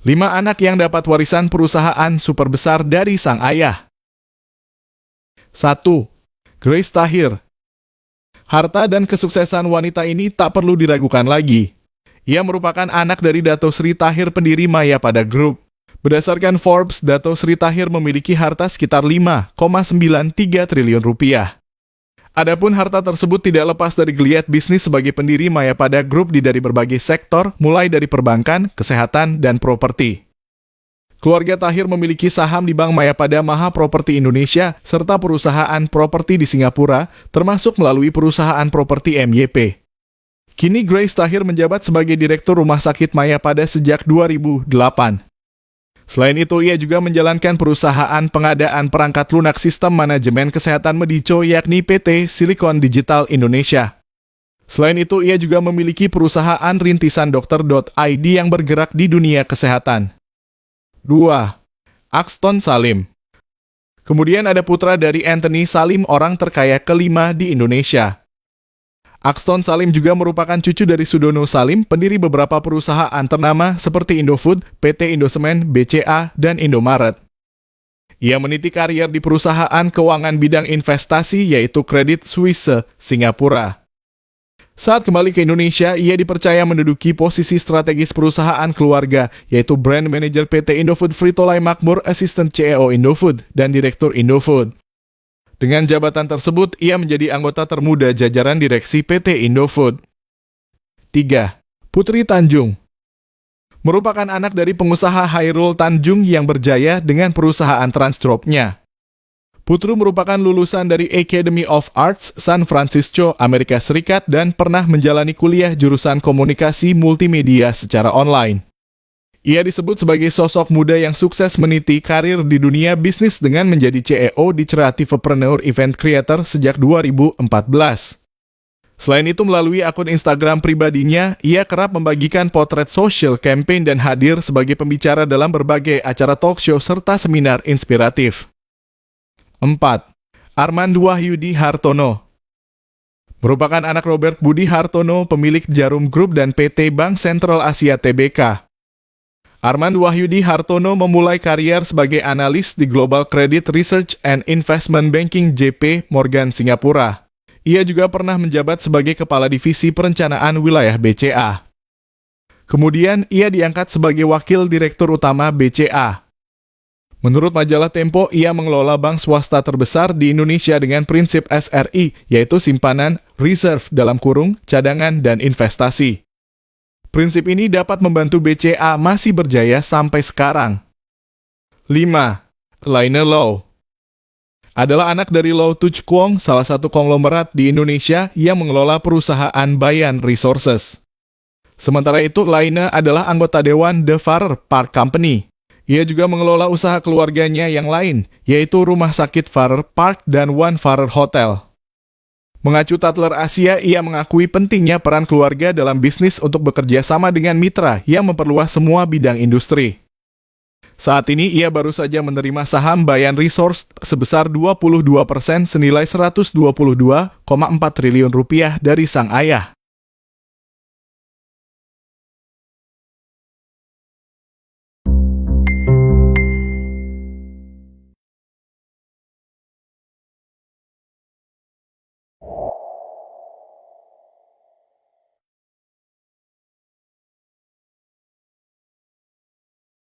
5 anak yang dapat warisan perusahaan super besar dari sang ayah. 1. Grace Tahir. Harta dan kesuksesan wanita ini tak perlu diragukan lagi. Ia merupakan anak dari Dato Sri Tahir, pendiri Mayapada Group. Berdasarkan Forbes, Dato Sri Tahir memiliki harta sekitar 5,93 triliun rupiah. Adapun harta tersebut tidak lepas dari geliat bisnis sebagai pendiri Mayapada Group dari berbagai sektor, mulai dari perbankan, kesehatan, dan properti. Keluarga Tahir memiliki saham di Bank Mayapada Maha Properti Indonesia, serta perusahaan properti di Singapura, termasuk melalui perusahaan properti MYP. Kini Grace Tahir menjabat sebagai Direktur Rumah Sakit Mayapada sejak 2008. Selain itu, ia juga menjalankan perusahaan pengadaan perangkat lunak sistem manajemen kesehatan Medico, yakni PT Silicon Digital Indonesia. Selain itu, ia juga memiliki perusahaan rintisan Dokter.id yang bergerak di dunia kesehatan. 2. Axton Salim. Kemudian ada putra dari Anthony Salim, orang terkaya kelima di Indonesia. Axton Salim juga merupakan cucu dari Sudono Salim, pendiri beberapa perusahaan ternama seperti Indofood, PT Indosemen, BCA, dan Indomaret. Ia meniti karier di perusahaan keuangan bidang investasi yaitu Credit Suisse, Singapura. Saat kembali ke Indonesia, ia dipercaya menduduki posisi strategis perusahaan keluarga, yaitu Brand Manager PT Indofood Fritolai Makmur, Assistant CEO Indofood, dan Direktur Indofood. Dengan jabatan tersebut, ia menjadi anggota termuda jajaran direksi PT Indofood. 3. Putri Tanjung. Merupakan anak dari pengusaha Hairul Tanjung yang berjaya dengan perusahaan Transcorp-nya. Putri merupakan lulusan dari Academy of Arts San Francisco, Amerika Serikat, dan pernah menjalani kuliah jurusan komunikasi multimedia secara online. Ia disebut sebagai sosok muda yang sukses meniti karir di dunia bisnis dengan menjadi CEO di Creativepreneur Event Creator sejak 2014. Selain itu, melalui akun Instagram pribadinya, ia kerap membagikan potret social campaign dan hadir sebagai pembicara dalam berbagai acara talk show serta seminar inspiratif. 4. Armand Wahyudi Hartono. Merupakan anak Robert Budi Hartono, pemilik Jarum Group dan PT Bank Sentral Asia Tbk. Armand Wahyudi Hartono memulai karier sebagai analis di Global Credit Research and Investment Banking JP Morgan Singapura. Ia juga pernah menjabat sebagai Kepala Divisi Perencanaan Wilayah BCA. Kemudian, ia diangkat sebagai Wakil Direktur Utama BCA. Menurut majalah Tempo, ia mengelola bank swasta terbesar di Indonesia dengan prinsip SRI, yaitu simpanan, reserve (cadangan, dan investasi). Prinsip ini dapat membantu BCA masih berjaya sampai sekarang. 5. Laine Lau. Adalah anak dari Lau Tuch Kuong, salah satu konglomerat di Indonesia yang mengelola perusahaan Bayan Resources. Sementara itu, Laine adalah anggota dewan The Farrer Park Company. Ia juga mengelola usaha keluarganya yang lain, yaitu Rumah Sakit Farrer Park dan One Farrer Hotel. Mengacu Tatler Asia, ia mengakui pentingnya peran keluarga dalam bisnis untuk bekerja sama dengan mitra yang memperluas semua bidang industri. Saat ini, ia baru saja menerima saham Bayan Resource sebesar 22% senilai 122,4 triliun rupiah dari sang ayah.